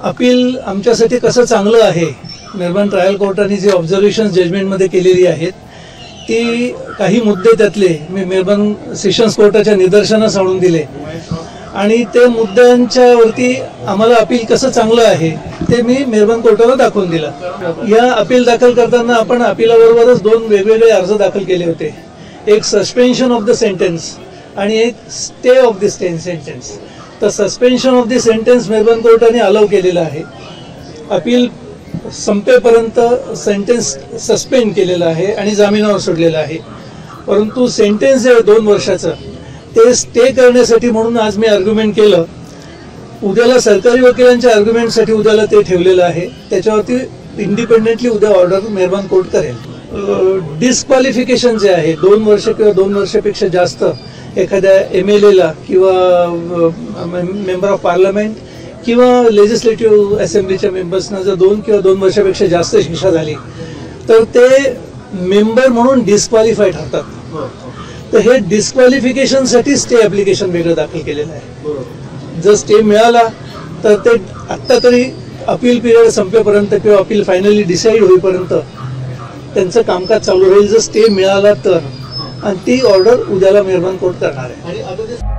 Appeal आमच्यासाठी कसं चांगलं आहे, मेहरबान ट्रायल कोर्टाने जी ऑब्झर्वेशन जजमेंटमध्ये केलेली आहेत ती काही मुद्दे त्यातले मी मेहरबान सेशन्स कोर्टाच्या निदर्शनास आणून दिले आणि ते मुद्द्यांच्यावरती आम्हाला अपील कसं चांगलं आहे ते मी मेहरबान कोर्टाला दाखवून दिलं। या अपील दाखल करताना आपण अपीलाबरोबरच दोन वेगवेगळे अर्ज दाखल केले होते, एक सस्पेन्शन ऑफ द सेंटेन्स आणि एक स्टे ऑफ द सेंटेन्स। तर सस्पेन्शन ऑफ द सेंटेन्स मेहरबान कोर्टाने अलाव केलेलं आहे, अपील संपेपर्यंत सेंटेन्स सस्पेंड केलेलं आहे आणि जामिनावर सोडलेलं आहे। परंतु सेंटेन्स जे 2 वर्षाचं ते स्टे करण्यासाठी म्हणून आज मी आर्ग्युमेंट केलं, उद्याला सरकारी वकिलांच्या आर्ग्युमेंटसाठी उद्याला ते ठेवलेलं आहे, त्याच्यावरती इंडिपेंडेंटली उद्या ऑर्डर मेहरबान कोर्ट करेल। डिस्क्वालिफिकेशन जे आहे 2 वर्ष किंवा 2 वर्षापेक्षा जास्त एखाद्या MLA किंवा मेंबर ऑफ पार्लमेंट किंवा लेजिस्लेटिव्ह असेंब्लीच्या मेंबर्सना जर 2 किंवा 2 वर्षापेक्षा जास्त शिक्षा झाली तर ते मेंबर म्हणून डिस्क्वालिफाय ठरतात। तर हे डिस्क्वालिफिकेशनसाठी स्टे ॲप्लिकेशन वेगळं दाखल केलेलं आहे। जर स्टे मिळाला तर ते आत्ता तरी अपील पिरियड संपेपर्यंत किंवा अपील फायनली डिसाईड होईपर्यंत त्यांचं कामकाज चालू राहील। जर स्टे मिळाला तर आणि ती ऑर्डर उद्याला मेहरबान कोर्ट करणार आहे।